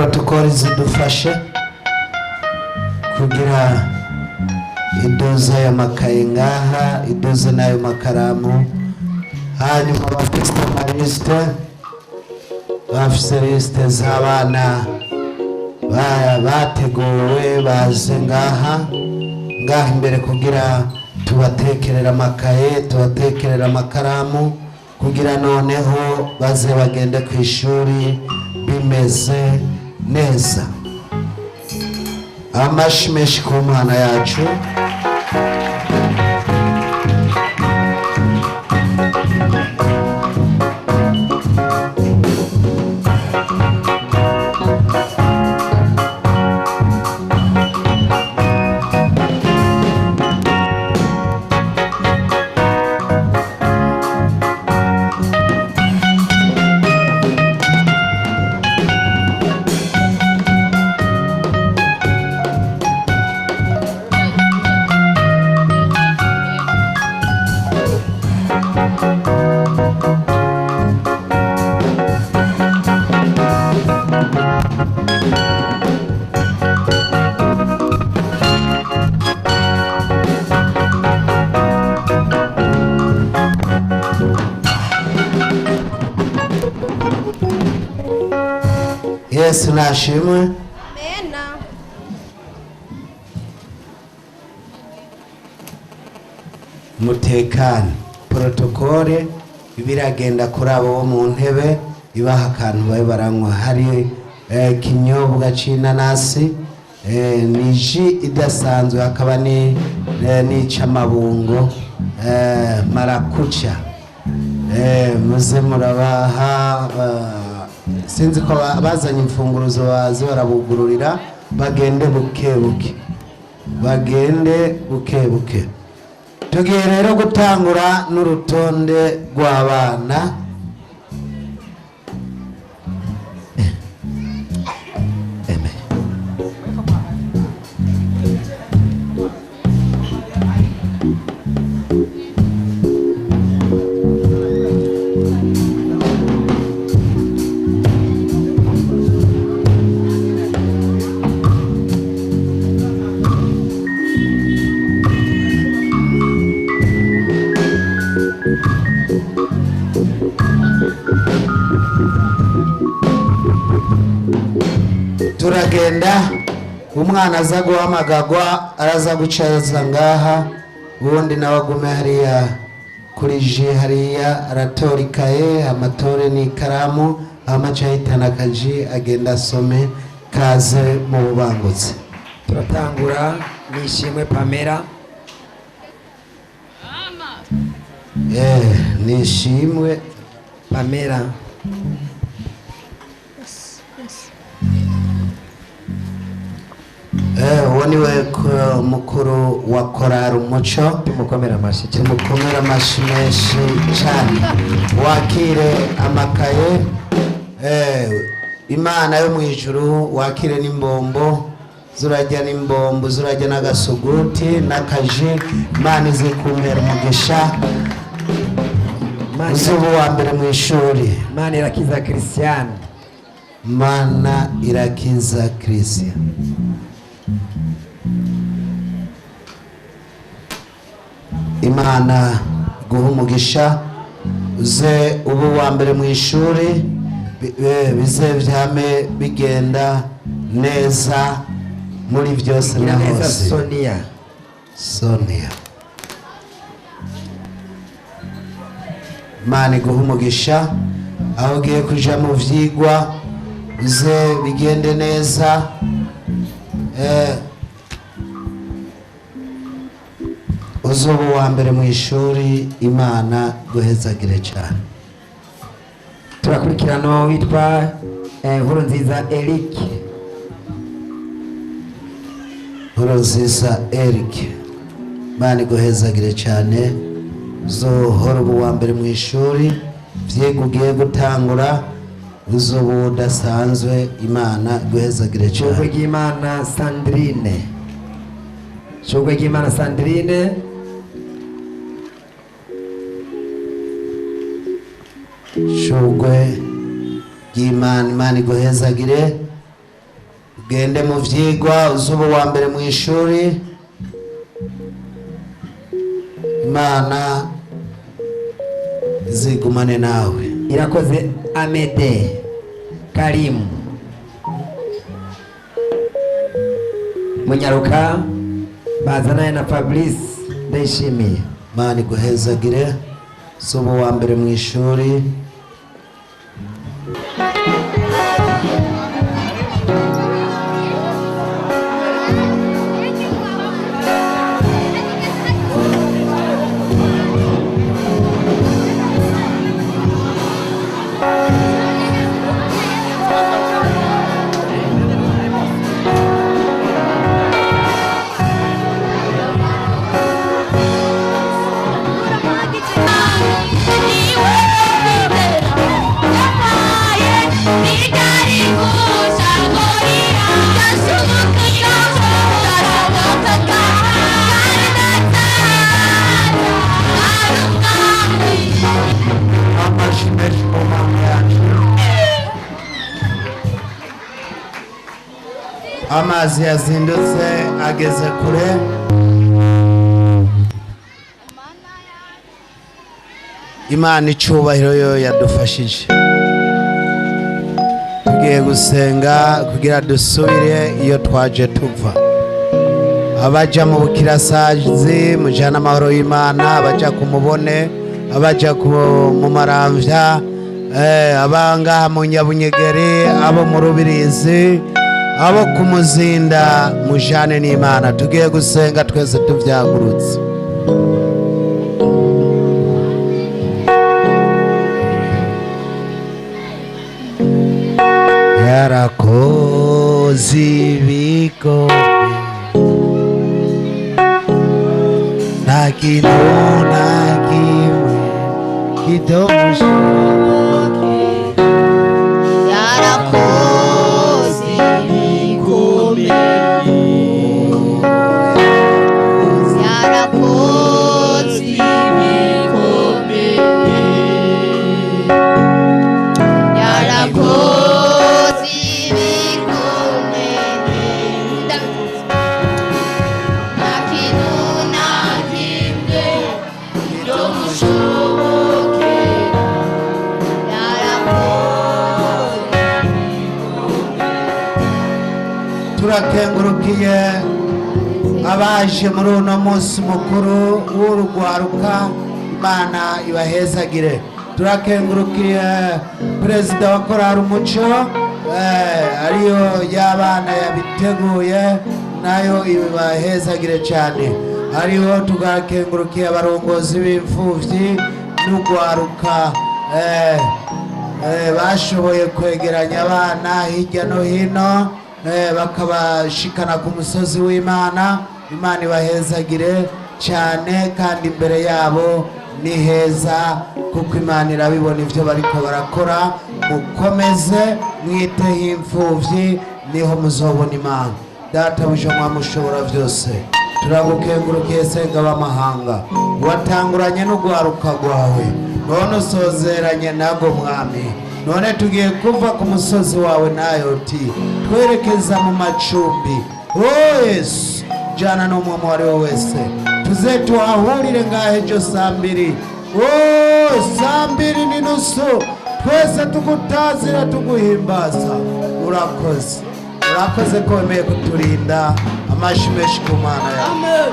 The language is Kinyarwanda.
protokoli zidufashe kugira idoza y'amakaye ngaha, idoze nayo makaramu, hanyuma abafite amaliste bafise liste z'abana bateguwe baze ngaha imbere kugira tubatekerera amakaye, tubatekerera amakaramu kugira noneho baze bagende ku ishuri bimeze neza. Amashi menshi ku Mana yacu. Yesu nashimwe. Amena. Mutekane. Protokole ibiragenda kuri abo bo mu ntebe ibaha akantu babe baranywa. Hari kinyobwa c'inanasi, ni ji idasanzwe, hakaba n'icamabungo, marakucha. Muze murabaha sinzi ko bazanye imfunguruzo bazi barabugururira bagende buke buke. Tugiye rero gutangura n'urutonde rw'abana. Turagenda umwana aza guhamagagwa araza gucaza ngaha, ubundi nawe agume hariya kuri ji hariya aratora ikaye, amatore n'ikaramu, amaca ahitana akaji agenda asome. Kaze mu bubangutse. Turatangura Nishimwe Pamela. Nishimwe Pamela. Uwo niwe mukuru wa korari Umuco. Tumukomera amashi menshi cyane. Wakire amakaye, Imana yo mu ijuru wakire n'imbombo, zurajya n'imbombo, zurajya n'agasuguti n'akaji. Imana izikumpera umugisha, uzuba wa mbere mu ishuri. Mana irakiza Christian. Mana irakiza Christian. Imana guha umugisha, uze ubu wa mbere mu ishuri, bize vyame bigenda neza muri byose na hose. Sonia Imana guha umugisha, aho ugiye kuja mu vyigwa uze bigende neza. Uzuba wa mbere mu ishuri. Imana guhezagire cyane. Turakurikirana witwa Nkurunziza Eric. Nkurunziza Eric, Imana guhezagire cyane. Uzohora ubu wa mbere mu ishuri, vyego ugiye gutangura uzuba udasanzwe. Imana guhezagire cyane. Shugwe ry'Imana Sandrine. Shugwe ry'Imana Sandrine. Shugwe ry'Imana, Imana iguhezagire. gende mu vyigwa uzuba wa mbere mu ishuri. Imana izigumane nawe. Irakoze Amede Karimu Munyaruka bazanaye na Fabrice Ndayishimiye. Imana iguhezagire uzuba wa mbere mu ishuri. Amazi yazindutse ageze kure. Imana icubahiro yo yadufashije. Tugiye gusenga kugira dusubire iyo twaje tuva. Abaja mu bukirasazi mujana amahoro y'Imana, abaja kumubone, abaja mu maramvya, abanga mu Nyabunyegeri, abo mu Rubirizi, abo kumuzinda, mujane n'Imana. Tugiye gusenga twese tuvyagurutse. Yarakoze ibikomeye, nta kintu na kimwe kitomushoboke. Yarakoze ibikomeye, yarakoze ibikomeye, yarakoze ibikomeye, nta kintu na kimwe kitomushoboke. Turakengurukiye abaje muri uno munsi mukuru w'urugwaruka. Imana ibahezagire. Turakengurukiye perezida wa korali umuco, ariyo y'abana yabiteguye, nayo ibahezagire cyane. Hariho tugakengurukiye abarongozi b'imfuvyi n'urwaruka bashoboye kwegeranya abana hirya no hino, bakabashikana ku musozi w'Imana. Imana ibahezagire cyane, kandi imbere yabo ni heza, kuko Imana irabibona ivyo bariko barakora. Mukomeze mwiteho imfuvyi, niho muzobona Imana. Databuja mwamushobora vyose, turagukengurukiye senga b'amahanga, watanguranye n'urwaruka rwawe, none usozeranye nago mwami. None tugiye kuva ku musozi wawe nayo ti twerekeza mu macumbi. Yesu, jana n'umwe wari wese tuze tuhahurire ngahe ejo saa 2. Saa 2:30 twese tugutazira tuguhimbaza. Urakoze ko wemeye kuturinda. Amashi menshi ku Mana yawe.